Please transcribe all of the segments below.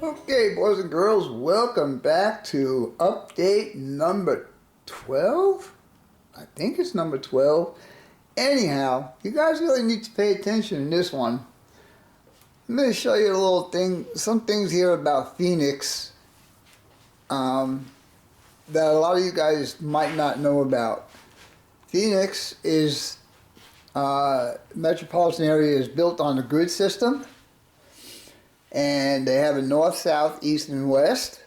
Okay, boys and girls, welcome back to update number 12. I think it's number 12. Anyhow, you guys really need to pay attention in this one. I'm going to show you a little thing, some things here about Phoenix that a lot of you guys might not know about. Phoenix is metropolitan area is built on a grid system, and they have a north, south, east, and west.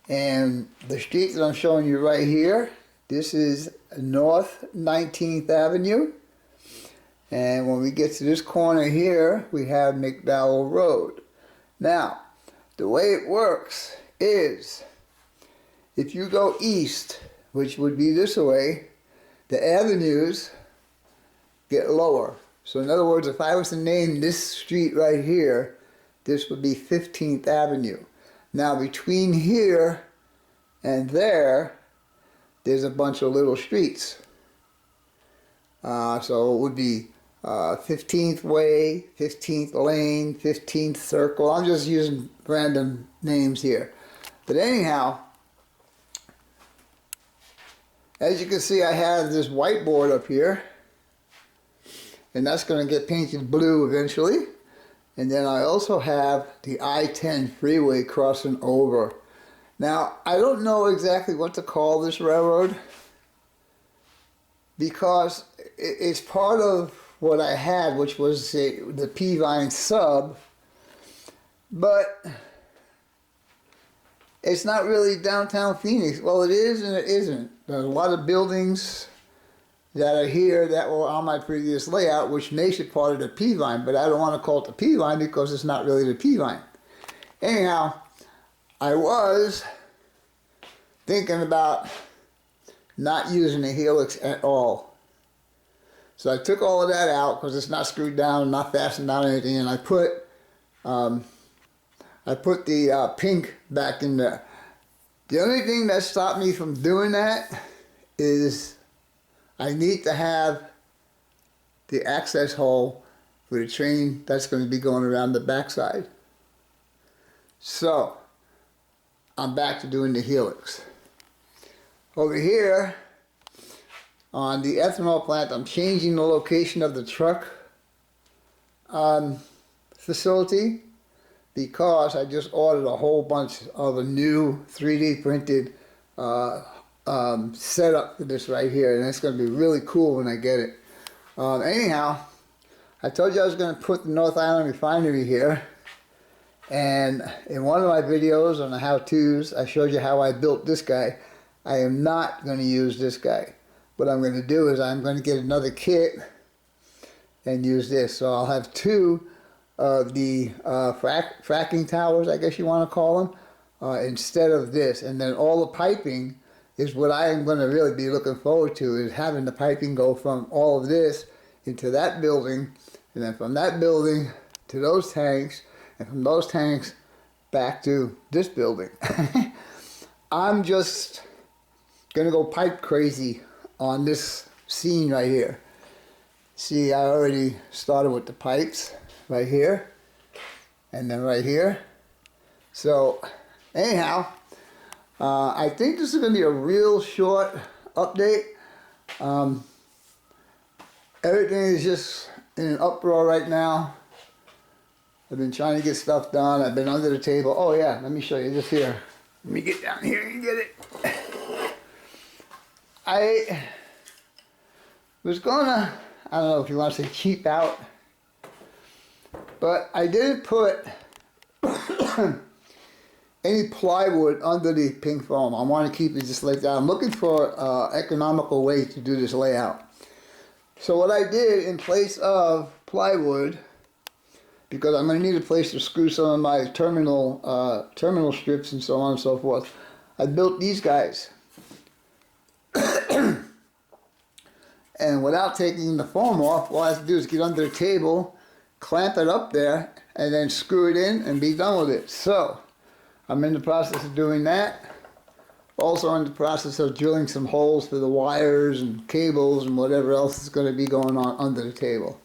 And the street that I'm showing you right here, this is North 19th Avenue. And when we get to this corner here, we have McDowell Road. Now, the way it works is, if you go east, which would be this way, the avenues get lower. So in other words, if I was to name this street right here, this would be 15th Avenue. Now between here and there, there's a bunch of little streets. So it would be 15th Way, 15th Lane, 15th Circle. I'm just using random names here. But anyhow, as you can see, I have this whiteboard up here, and that's going to get painted blue eventually. And then I also have the I-10 freeway crossing over. Now, I don't know exactly what to call this railroad, because it's part of what I had, which was the P-Vine sub, but it's not really downtown Phoenix. Well, it is and it isn't. There's a lot of buildings that are here that were on my previous layout, which makes it part of the P-Vine, but I don't want to call it the P-Vine because it's not really the P-Vine. Anyhow, I was thinking about not using a Helix at all. So I took all of that out because it's not screwed down, not fastened down or anything, and I put the pink back in there. The only thing that stopped me from doing that is I need to have the access hole for the train that's going to be going around the backside. So I'm back to doing the Helix. Over here on the ethanol plant, I'm changing the location of the truck facility, because I just ordered a whole bunch of a new 3D printed setup for this right here, and it's going to be really cool when I get it. Anyhow, I told you I was going to put the North Island Refinery here, and in one of my videos on the how-tos, I showed you how I built this guy. I am not going to use this guy. What I'm going to do is I'm going to get another kit and use this. So I'll have two of the fracking towers, I guess you want to call them, instead of this. And then all the piping is what I am going to really be looking forward to, is having the piping go from all of this into that building, and then from that building to those tanks, and from those tanks back to this building. I'm just going to go pipe crazy on this scene right here. See, I already started with the pipes right here, and then right here. So anyhow, I think this is going to be a real short update. Everything is just in an uproar right now. I've been trying to get stuff done. I've been under the table. Oh yeah, let me show you this here. Let me get down here and get it. I was gonna, I don't know if you want to say cheap out, but I didn't put any plywood under the pink foam. I want to keep it just like that. I'm looking for an economical way to do this layout. So what I did in place of plywood, because I'm going to need a place to screw some of my terminal strips and so on and so forth, I built these guys. And without taking the foam off, all I have to do is get under the table, clamp it up there, and then screw it in and be done with it. So I'm in the process of doing that. Also in the process of drilling some holes for the wires and cables and whatever else is going to be going on under the table.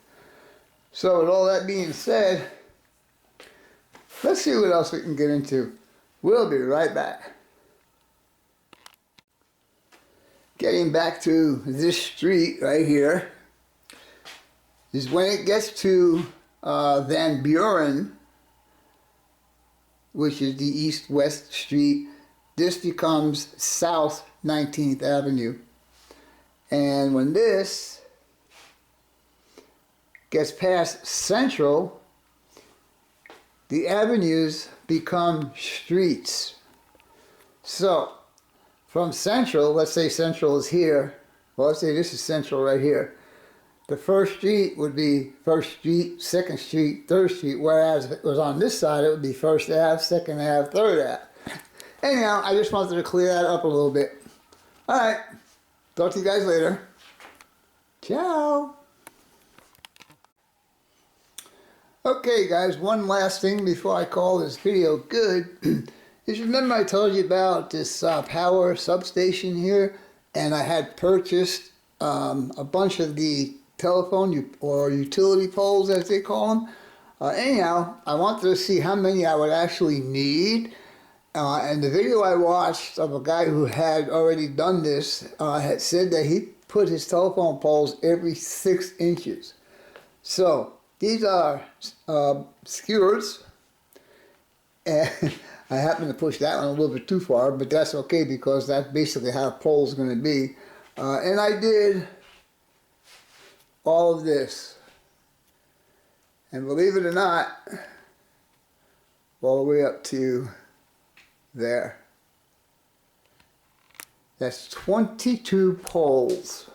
So with all that being said, Let's see what else we can get into. We'll be right back. Getting back to this street right here is when it gets to Van Buren, which is the east-west street, this becomes South 19th Avenue. And when this gets past Central, the avenues become streets. So, from Central, let's say Central is here. Well, let's say this is Central right here. The first street would be First Street, Second Street, Third Street, whereas if it was on this side, it would be First Ave, Second Ave, Third Ave. Anyhow, I just wanted to clear that up a little bit. All right, talk to you guys later. Ciao. Okay, guys, one last thing before I call this video good is remember I told you about this power substation here, and I had purchased a bunch of the telephone or utility poles, as they call them. Anyhow, I wanted to see how many I would actually need, and the video I watched of a guy who had already done this had said that he put his telephone poles every 6 inches. So these are skewers, and I happened to push that one a little bit too far, but that's okay because that's basically how a pole is going to be. And I did all of this, and believe it or not, all the way up to there. That's 22 poles,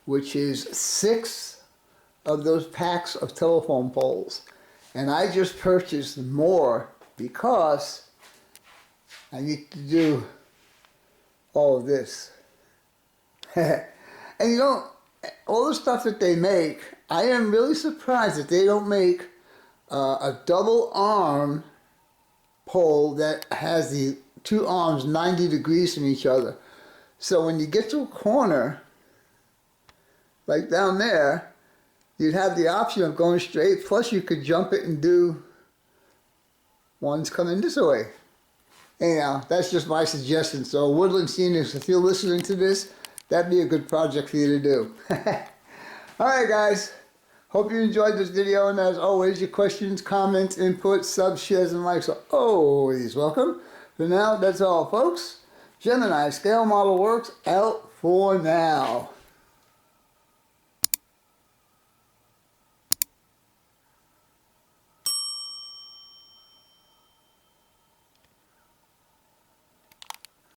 which is 6 of those packs of telephone poles. And I just purchased more because I need to do all of this. And you know, all the stuff that they make, I am really surprised that they don't make a double arm pole that has the 2 arms 90 degrees from each other. So when you get to a corner, like down there, you'd have the option of going straight, plus you could jump it and do ones coming this way. Anyhow, that's just my suggestion. So Woodland Seniors, if you're listening to this, that'd be a good project for you to do. Alright guys, hope you enjoyed this video, and as always, your questions, comments, inputs, subs, shares, and likes are always welcome. For now, that's all folks. GeminiScaleModelWerx out for now.